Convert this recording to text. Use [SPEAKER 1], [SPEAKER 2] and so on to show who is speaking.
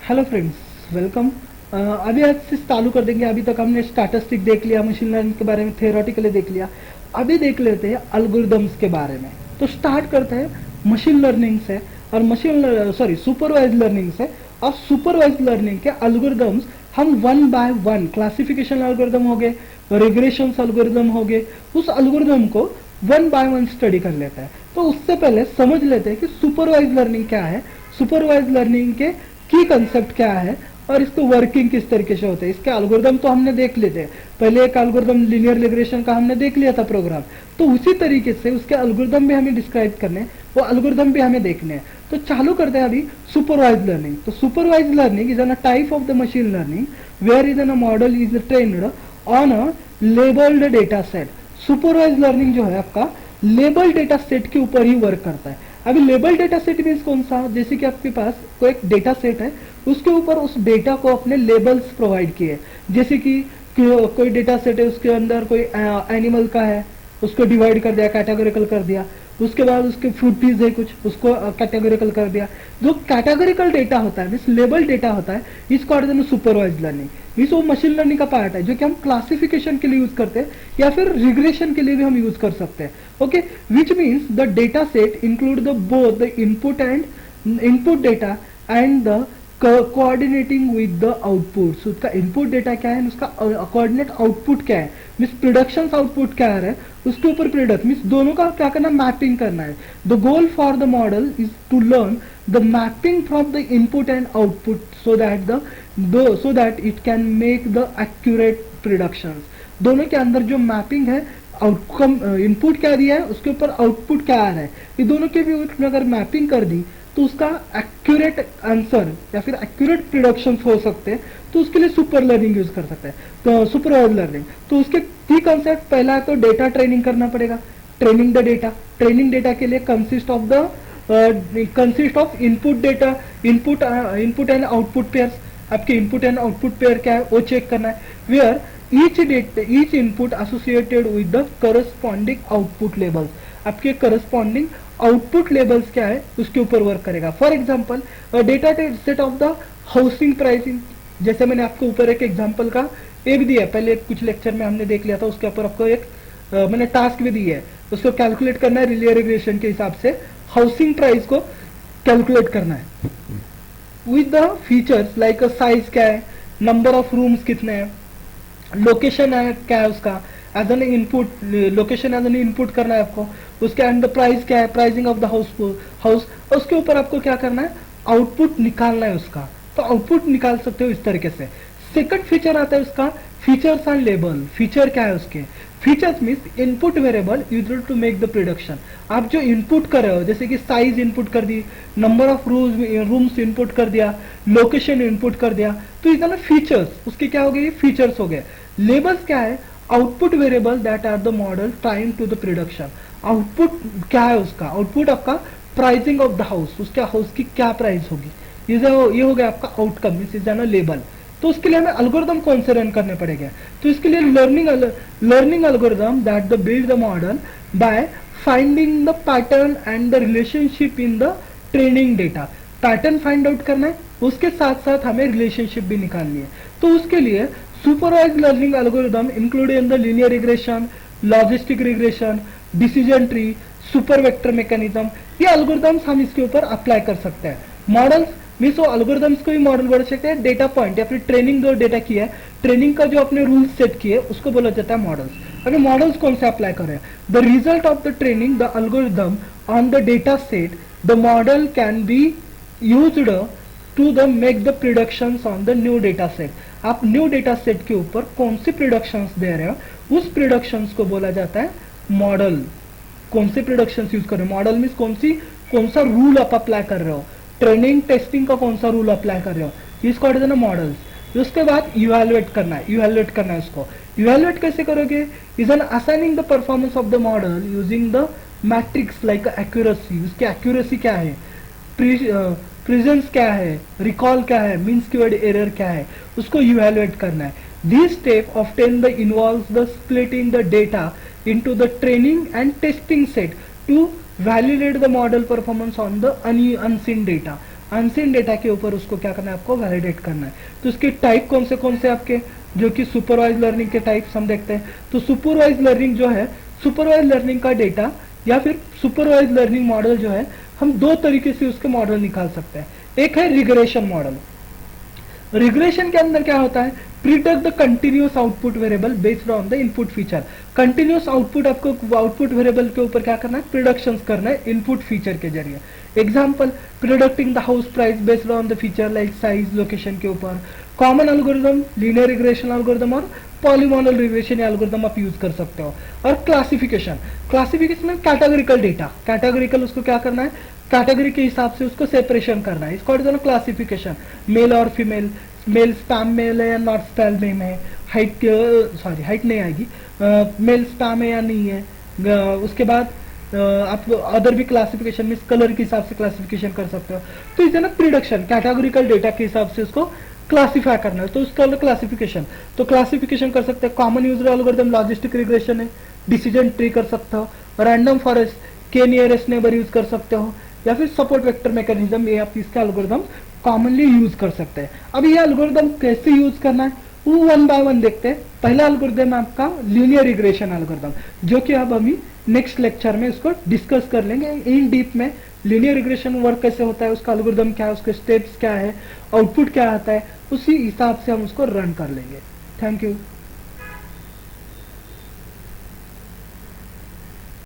[SPEAKER 1] Hello friends, welcome. अभी आज से चालू कर देंगे। अभी तक हमने स्टैटिस्टिक देख लिया, मशीन लर्निंग के बारे में थियोरेटिकली देख लिया। अभी देख लेते हैं एल्गोरिदम्स के बारे में। तो स्टार्ट करते हैं मशीन लर्निंग से और सुपरवाइज लर्निंग से। और सुपरवाइज लर्निंग के एल्गोरिदम्स हम one by one, classification algorithm हो गए, रिग्रेशन एल्गोरिदम हो गए, उस एल्गोरिदम को वन बाय वन स्टडी कर लेते हैं। तो उससे पहले समझ लेते हैं कि सुपरवाइज लर्निंग क्या है, सुपरवाइज लर्निंग के की कंसेप्ट क्या है और इसको वर्किंग किस तरीके से होते हैं। इसके एल्गोरिदम तो हमने देख लिए थे, पहले एक एल्गोरिदम लीनियर रिग्रेशन का हमने देख लिया था प्रोग्राम। तो उसी तरीके से उसके एल्गोरिदम भी हमें डिस्क्राइब करने, वो एल्गोरिदम भी हमें देखने हैं। तो चालू करते हैं अभी सुपरवाइज लर्निंग। तो supervise learning is an a type of the machine learning where is an a model is trained on a labelled data set. Supervise learning जो है आपका लेबल डेटा सेट के ऊपर ही वर्क करता है। अभी लेबल डेटा सेट मीन्स कौन सा, जैसे कि आपके पास कोई एक डेटा सेट है, उसके ऊपर उस डेटा को अपने लेबल्स प्रोवाइड किए। जैसे कि कोई डेटा सेट है, उसके अंदर कोई एनिमल का है, उसको डिवाइड कर दिया, कैटेगोरिकल कर दिया। उसके बाद उसके फ्रूटीज है कुछ, उसको कैटेगोरिकल कर दिया। जो कैटेगोरिकल डेटा होता है मीन्स लेबल डेटा होता है, इसको सुपरवाइज लर्निंग मीन्स वो मशीन लर्निंग का पार्ट है जो कि हम क्लासिफिकेशन के लिए यूज करते हैं या फिर रिग्रेशन के लिए भी हम यूज कर सकते हैं। Okay, which means the data set include the both the input data and the coordinating with the output. उसका इनपुट डेटा क्या है, उसका कोऑर्डिनेट आउटपुट क्या है, मीन्स प्रोडक्शन आउटपुट क्या है, उसके ऊपर प्रोडक्ट मीन्स दोनों का क्या करना, मैपिंग करना है। The goal for the model is to learn the mapping from the input and output so that it can make the accurate productions. दोनों के अंदर जो मैपिंग है, आउटकम इनपुट क्या दिया है, उसके ऊपर आउटपुट क्या आ रहा है, ये दोनों के भी अगर मैपिंग कर दी तो उसका एक्यूरेट आंसर या फिर एक्यूरेट प्रोडक्शन हो सकते हैं। तो उसके लिए सुपर लर्निंग यूज कर सकते हैं, तो सुपरवाइज लर्निंग। तो उसके की कंसेप्ट पहला है तो डेटा ट्रेनिंग करना पड़ेगा, training the data. Training data के लिए consist of input data, input and output pairs. आपके इनपुट एंड आउटपुट पेयर क्या है वो चेक करना है, where each input associated with the corresponding output levels. आपके करस्पॉन्डिंग आउटपुट लेवल्स क्या है उसके ऊपर वर्क करेगा। For example data set of the housing pricing, जैसे मैंने आपको ऊपर एक एग्जांपल का ये भी दिया है, पहले कुछ लेक्चर में हमने देख लिया था, उसके ऊपर आपको एक मैंने टास्क भी दी है, उसको कैलकुलेट करना है लिनियर रिग्रेशन के हिसाब से, हाउसिंग प्राइस को कैलकुलेट करना है with the features like size क्या है, नंबर ऑफ रूम्स कितने हैं, लोकेशन है क्या है उसका as an input, location as an input करना है आपको। उसके अंदर प्राइस क्या है, प्राइसिंग ऑफ द हाउस, उसके ऊपर आपको क्या करना है, आउटपुट निकालना है उसका। तो आउटपुट निकाल सकते हो इस तरीके से। सेकंड फीचर आता है उसका फीचर्स एंड लेबल। फीचर क्या है उसके, features means input variable used to make the production. आप जो इनपुट कर रहे हो, जैसे कि साइज इनपुट कर दी, नंबर ऑफ रूम्स इनपुट कर दिया, लोकेशन इनपुट कर दिया, तो इतना ना फीचर्स उसके क्या हो गए, फीचर्स हो गए। लेबल्स क्या है, output variable that are the model time to the production. Output क्या है उसका, आउटपुट आपका प्राइसिंग ऑफ द हाउस, उसके हाउस की क्या प्राइस होगी, ये हो गया आपका outcome means is an label. तो उसके लिए हमें एल्गोरिदम कौन से रन करने पड़ेंगे, तो इसके लिए learning algorithm that the build the model by finding the pattern and the relationship in the training data. Pattern find out करना है, उसके साथ साथ हमें रिलेशनशिप भी निकालनी है। तो उसके लिए supervise learning algorithm include in the linear regression, logistic regression, decision tree, super vector mechanism, ये एल्गोरिदम्स हम इसके ऊपर अप्लाई कर सकते हैं। मॉडल्स मीन्स वो एल्गोरिदम्स को भी मॉडल बोल सकते हैं। डेटा पॉइंट या फिर ट्रेनिंग जो डेटा की है, ट्रेनिंग का जो अपने रूल्स सेट किए उसको बोला जाता है मॉडल्स। अगर मॉडल्स कौन से अप्लाई करें, the result of the training the algorithm on the data set, the model can be used to the make the predictions on the new data set. आप न्यू डेटा सेट के ऊपर कौन सी predictions दे रहे हो, उस predictions को बोला जाता है मॉडल। कौन से प्रिडिक्शंस यूज कर रहे हो, मॉडल मीन्स कौन सा रूल आप अप्लाई कर रहे हो, ट्रेनिंग टेस्टिंग का कौन सा रूल अप्लाई कर रहे हो, इसको कहते हैं ना मॉडल्स। उसके बाद इवैल्यूएट करना है उसको। इवैल्यूएट कैसे करोगे, is an assigning the performance of the model using the matrix like accuracy, उसकी एक्यूरेसी क्या है, प्रेजेंस क्या है, रिकॉल क्या है, मीन स्क्वेयर्ड एरर क्या है, उसको इवैल्यूएट करना है। This step often the involves the splitting the data into the training and testing set to validate the model performance on the unseen data। Unseen data के ऊपर उसको क्या करना है, आपको वैलिडेट करना है। तो उसके टाइप कौन से आपके, जो कि सुपरवाइज लर्निंग के टाइप्स हम देखते हैं। तो सुपरवाइज लर्निंग जो है, सुपरवाइज लर्निंग का डेटा या फिर सुपरवाइज लर्निंग मॉडल जो है, हम दो तरीके से उसके मॉडल निकाल सकते हैं। एक है रिग्रेशन मॉडल। रिग्रेशन के अंदर क्या होता है, predict the continuous output variable based on the input feature. Continuous output, आपको आउटपुट वेरिएबल के ऊपर क्या करना है, प्रिडिक्शंस करना है इनपुट फीचर के जरिए। Example, predicting the house price based on the feature like size, location के ऊपर। Common algorithm, linear regression algorithm और पॉलीमॉडल रिग्रेशन एल्गोरिथम आप यूज कर सकते हो। और क्लासिफिकेशन, क्लासिफिकेशन में कैटेगोरिकल डेटा, कैटेगोरिकल उसको क्या करना है, कैटेगरी के हिसाब से उसको सेपरेशन करना है। इसको क्लासिफिकेशन, मेल और फीमेल, मेल स्पैम मेल है या नॉट स्पैम मेल है, हाइट, सॉरी हाइट नहीं आएगी, मेल स्पैम है या नहीं है। उसके बाद आप अदर भी क्लासिफिकेशन में कलर के हिसाब से क्लासिफिकेशन कर सकते हो। तो इसे ना प्रिडिक्शन, कैटेगोरिकल डेटा के हिसाब से उसको क्लासिफाई करना है, तो उसका क्लासिफिकेशन। तो क्लासिफिकेशन कर सकते हैं, common user algorithm logistic regression है, डिसीजन ट्री कर सकते हो, रैंडम फॉरेस्ट, के नियरेस्ट नेबर यूज कर सकते हो, या फिर सपोर्ट वेक्टर मैकेनिज्म, ये आप इसका एल्गोरिथम कॉमनली यूज कर सकते हैं। अब ये एल्गोरिथम कैसे यूज करना है वो वन बाय वन देखते हैं। पहला एल्गोरिथम है आपका लीनियर रिग्रेशन एल्गोरिथम, जो कि अब हम नेक्स्ट लेक्चर में इसको डिस्कस कर लेंगे इन डीप में। लीनियर रिग्रेशन वर्क कैसे होता है, उसका एल्गोरिथम क्या है, उसके स्टेप्स क्या है, आउटपुट क्या आता है, उसी हिसाब से हम उसको रन कर लेंगे। Thank you.